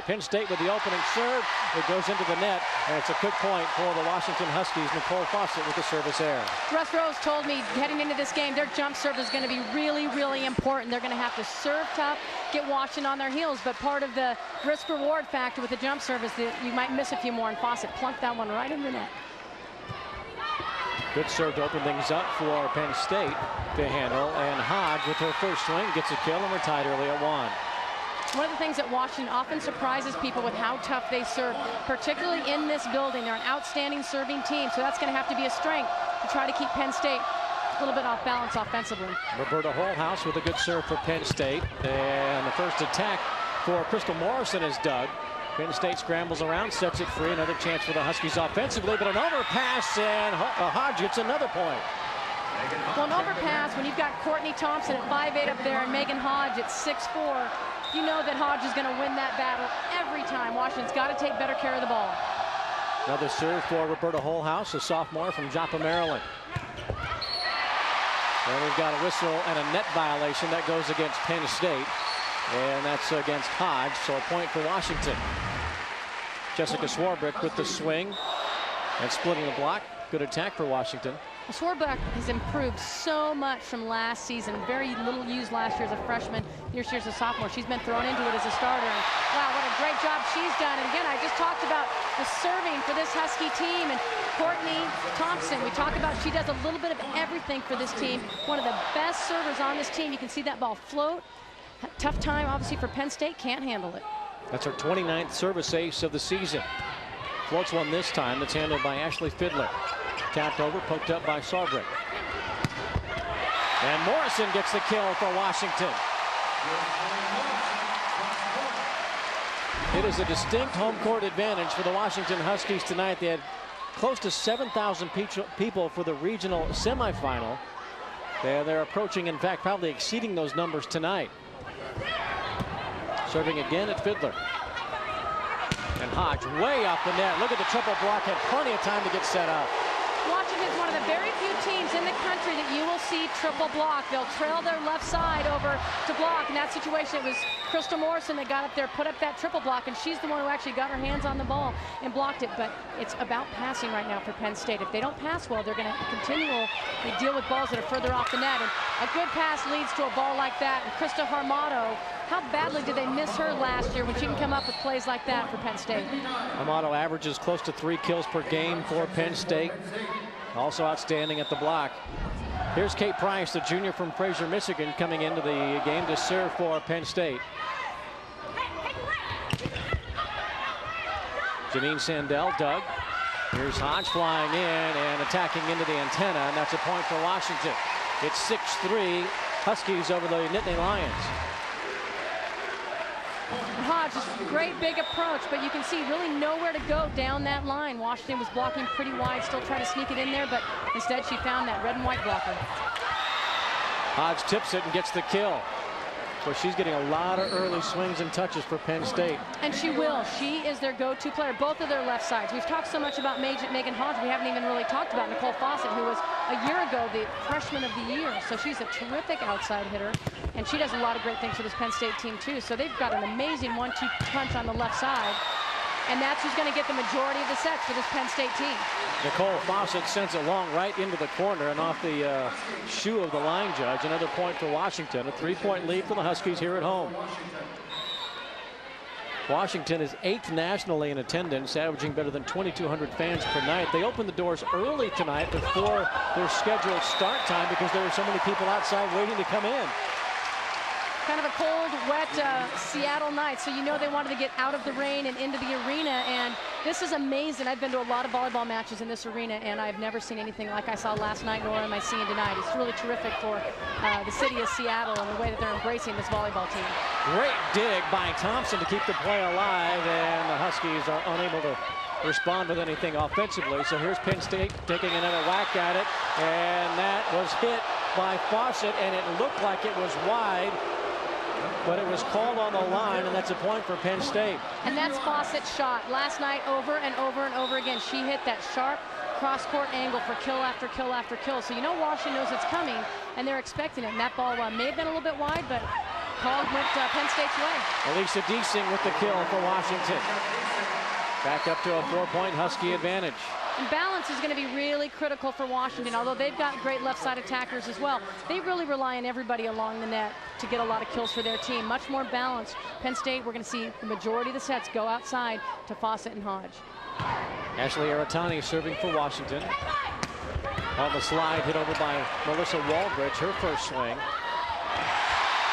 Penn State with the opening serve. It goes into the net, and it's a quick point for the Washington Huskies. Nicole Fawcett with the service error. Russ Rose told me heading into this game, their jump serve is going to be really, really important. They're going to have to serve tough, get Washington on their heels, but part of the risk-reward factor with the jump serve is that you might miss a few more, and Fawcett plunked that one right in the net. Good serve to open things up for Penn State to handle, and Hodge with her first swing gets a kill, and we're tied early at 1. One of the things that Washington often surprises people with how tough they serve, particularly in this building. They're an outstanding serving team, so that's going to have to be a strength to try to keep Penn State a little bit off balance offensively. Roberta Holthouse with a good serve for Penn State, and the first attack for Crystal Morrison is dug. Penn State scrambles around, sets it free. Another chance for the Huskies offensively, but an overpass, and Hodge gets another point. Well, an overpass, when you've got Courtney Thompson at 5'8" up there and Megan Hodge at 6'4", you know that Hodge is going to win that battle every time. Washington's got to take better care of the ball. Another serve for Roberta Holthouse, a sophomore from Joppa, Maryland. And we've got a whistle and a net violation that goes against Penn State. And that's against Hodge, so a point for Washington. Jessica Swarbrick with the swing and splitting the block. Good attack for Washington. Well, Swarbrick has improved so much from last season. Very little used last year as a freshman. Here she is a sophomore. She's been thrown into it as a starter. And wow, what a great job she's done. And again, I just talked about the serving for this Husky team. And Courtney Thompson, we talk about she does a little bit of everything for this team. One of the best servers on this team. You can see that ball float. Tough time, obviously, for Penn State. Can't handle it. That's her 29th service ace of the season. Floats one this time. That's handled by Ashley Fiddler. Tapped over, poked up by Swarbrick. And Morrison gets the kill for Washington. It is a distinct home court advantage for the Washington Huskies tonight. They had close to 7,000 people for the regional semifinal. They're approaching, in fact, probably exceeding those numbers tonight. Serving again at Fiddler. And Hodge way off the net. Look at the triple block. Had plenty of time to get set up. Washington is one of the very few teams in the country that you will see triple block. They'll trail their left side over to block. In that situation, it was Crystal Morrison that got up there, put up that triple block, and she's the one who actually got her hands on the ball and blocked it. But it's about passing right now for Penn State. If they don't pass well, they're going to continually deal with balls that are further off the net. And a good pass leads to a ball like that. And Krista Harmato, how badly did they miss her last year when she can come up with plays like that for Penn State? Harmato averages close to 3 kills per game for Penn State. Also outstanding at the block. Here's Kate Price, the junior from Fraser, Michigan, coming into the game to serve for Penn State. Janine Sandell dug. Here's Hodge flying in and attacking into the antenna, and that's a point for Washington. It's 6-3 Huskies over the Nittany Lions. Hodge, great big approach, but you can see really nowhere to go down that line. Washington was blocking pretty wide, still trying to sneak it in there, but instead she found that red and white blocker. Hodge tips it and gets the kill. So she's getting a lot of early swings and touches for Penn State. And she will. She is their go-to player, both of their left sides. We've talked so much about Megan Hodge. We haven't even really talked about Nicole Fawcett, who was a year ago the freshman of the year. So she's a terrific outside hitter. And she does a lot of great things for this Penn State team, too. So they've got an amazing 1-2 punch on the left side. And that's who's going to get the majority of the sets for this Penn State team. Nicole Fawcett sends it long right into the corner and off the shoe of the line judge. Another point for Washington. A 3-point lead for the Huskies here at home. Washington is 8th nationally in attendance, averaging better than 2,200 fans per night. They opened the doors early tonight before their scheduled start time because there were so many people outside waiting to come in. Kind of a cold, wet Seattle night, so you know they wanted to get out of the rain and into the arena, and this is amazing. I've been to a lot of volleyball matches in this arena, and I've never seen anything like I saw last night, nor am I seeing tonight. It's really terrific for the city of Seattle and the way that they're embracing this volleyball team. Great dig by Thompson to keep the play alive, and the Huskies are unable to respond with anything offensively. So here's Penn State taking another whack at it, and that was hit by Fawcett, and it looked like it was wide, but it was called on the line, and that's a point for Penn State. And that's Fawcett's shot. Last night, over and over and over again, she hit that sharp cross-court angle for kill after kill after kill. So you know Washington knows it's coming, and they're expecting it. And that ball may have been a little bit wide, but call went Penn State's way. Alicia Deasing with the kill for Washington. Back up to a 4-point Husky advantage. And balance is going to be really critical for Washington, although they've got great left side attackers as well. They really rely on everybody along the net to get a lot of kills for their team. Much more balanced. Penn State, we're going to see the majority of the sets go outside to Fawcett and Hodge. Ashley Aratani serving for Washington. On the slide, hit over by Melissa Waldridge, her first swing.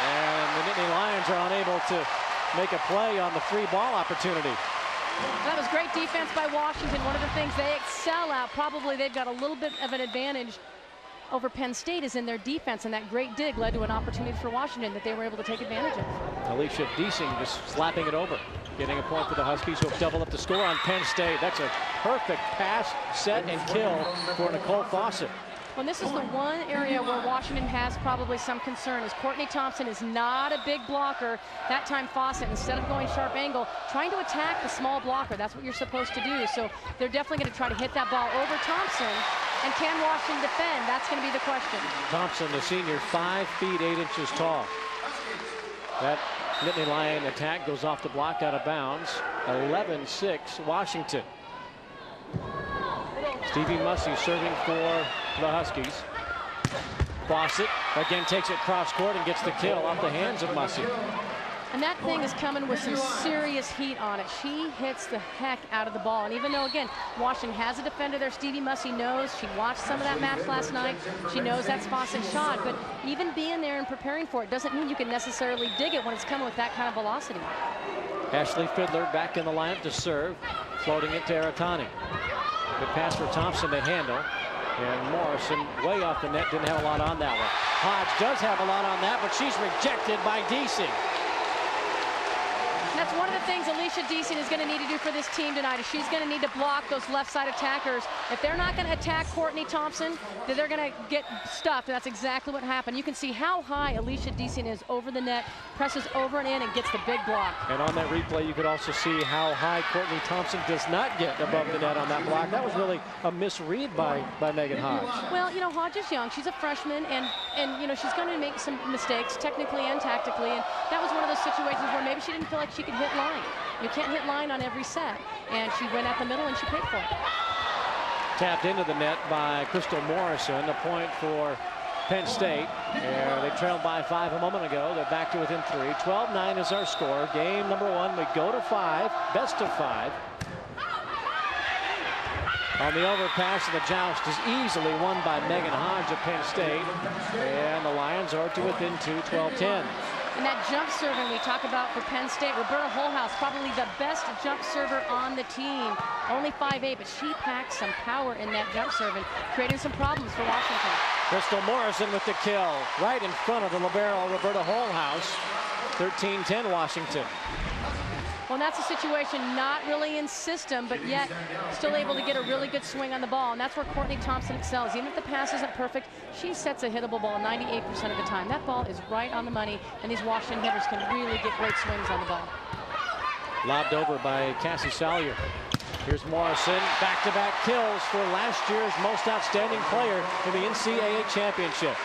And the Nittany Lions are unable to make a play on the free ball opportunity. That was great defense by Washington. One of the things they excel at, probably they've got a little bit of an advantage over Penn State, is in their defense, and that great dig led to an opportunity for Washington that they were able to take advantage of. Alicia Deasing just slapping it over, getting a point for the Huskies, who have doubled up the score on Penn State. That's a perfect pass, set, and kill for Nicole Fawcett. Well, this is the one area where Washington has probably some concern, is Courtney Thompson is not a big blocker. That time Fawcett, instead of going sharp angle, trying to attack the small blocker. That's what you're supposed to do. So they're definitely going to try to hit that ball over Thompson. And can Washington defend? That's going to be the question. Thompson, the senior, 5 feet 8 inches tall. That Nittany Lion attack goes off the block, out of bounds. 11-6 Washington. Stevie Mussie serving for the Huskies. Fawcett again takes it cross court and gets the kill off the hands of Mussie. And that thing is coming with some serious heat on it. She hits the heck out of the ball. And even though, again, Washington has a defender there, Stevie Mussie knows. She watched some of that match last night. She knows that's Fawcett's shot. But even being there and preparing for it doesn't mean you can necessarily dig it when it's coming with that kind of velocity. Ashley Fiddler back in the lineup to serve, floating it to Aratani. Good pass for Thompson to handle. And Morrison way off the net, didn't have a lot on that one. Hodge does have a lot on that, but she's rejected by Deasing. That's one of the things Alicia Deasing is going to need to do for this team tonight. Is she's going to need to block those left side attackers. If they're not going to attack Courtney Thompson, then they're going to get stuffed. And that's exactly what happened. You can see how high Alicia Deasing is over the net, presses over and in, and gets the big block. And on that replay, you could also see how high Courtney Thompson does not get above the net on that block. That was really a misread by Megan Hodge. Well, you know, Hodge is young. She's a freshman, and you know, she's going to make some mistakes technically and tactically. And that was one of those situations where maybe she didn't feel like she could hit line. You can't hit line on every set. And she went at the middle and she paid for it. Tapped into the net by Crystal Morrison. A point for Penn State. They trailed by 5 a moment ago. They're back to within 3. 12-9 is our score. Game number 1. We go to 5. Best of 5. On the overpass, and the joust is easily won by Megan Hodge of Penn State. And the Lions are to within 2, 12-10. And that jump serving we talk about for Penn State, Roberta Holhouse, probably the best jump server on the team. Only 5'8", but she packs some power in that jump serving, creating some problems for Washington. Crystal Morrison with the kill right in front of the libero Roberta Holhouse. 13-10 Washington. Well, that's a situation not really in system, but yet still able to get a really good swing on the ball. And that's where Courtney Thompson excels. Even if the pass isn't perfect, she sets a hittable ball 98% of the time. That ball is right on the money, and these Washington hitters can really get great swings on the ball. Lobbed over by Cassie Salyer. Here's Morrison. Back-to-back kills for last year's most outstanding player in the NCAA championship.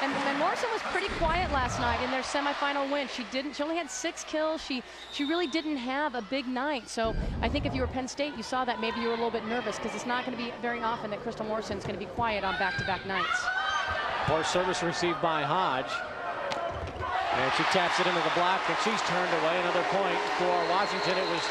And Morrison was pretty quiet last night in their semifinal win. She only had 6 kills. She really didn't have a big night. So I think if you were Penn State, you saw that maybe you were a little bit nervous, because it's not going to be very often that Crystal Morrison's going to be quiet on back-to-back nights. Poor service received by Hodge. And she taps it into the block, and she's turned away. Another point for Washington. It was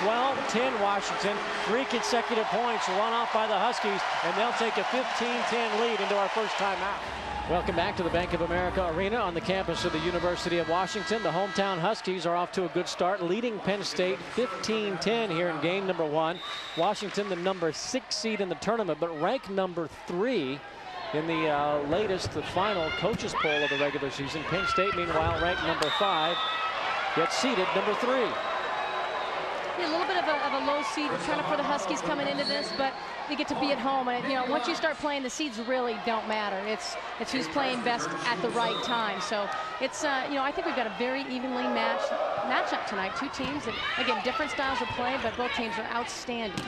12-10 Washington. 3 consecutive points run off by the Huskies, and they'll take a 15-10 lead into our first timeout. Welcome back to the Bank of America Arena on the campus of the University of Washington. The hometown Huskies are off to a good start, leading Penn State 15-10 here in game number 1. Washington, the number 6 seed in the tournament, but ranked number 3 in the the final coaches poll of the regular season. Penn State, meanwhile, ranked number 5, yet seeded number 3. Yeah, a little bit of a low seed kind of for the Huskies coming into this, but you get to be at home, and you know, once you start playing, the seeds really don't matter. It's who's playing best at the right time. So it's you know, I think we've got a very evenly matchup tonight. 2 teams that, again, different styles of play, but both teams are outstanding.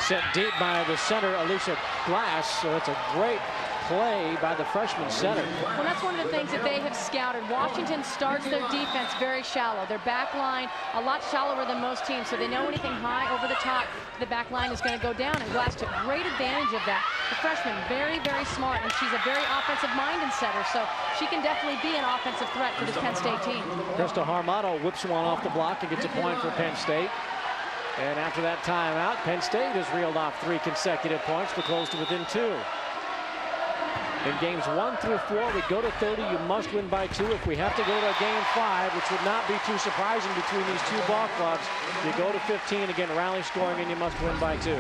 Set deep by the center, Alicia Glass. So it's a great play by the freshman center. Well, that's one of the things that they have scouted. Washington starts their defense very shallow. Their back line a lot shallower than most teams, so they know anything high over the top, the back line is going to go down, and Glass took great advantage of that. The freshman, very, very smart, and she's a very offensive-minded setter, so she can definitely be an offensive threat for this Penn State team. Krista Harmato whips one off the block and gets a point for Penn State. And after that timeout, Penn State has reeled off 3 consecutive points to close to within 2. In games 1 through 4, we go to 30. You must win by 2. If we have to go to game 5, which would not be too surprising between these 2 ball clubs, you go to 15. Again, rally scoring, and you must win by 2.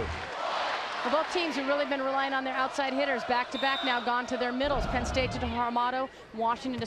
Well, both teams have really been relying on their outside hitters. Back-to-back now gone to their middles. Penn State to Harmato, Washington to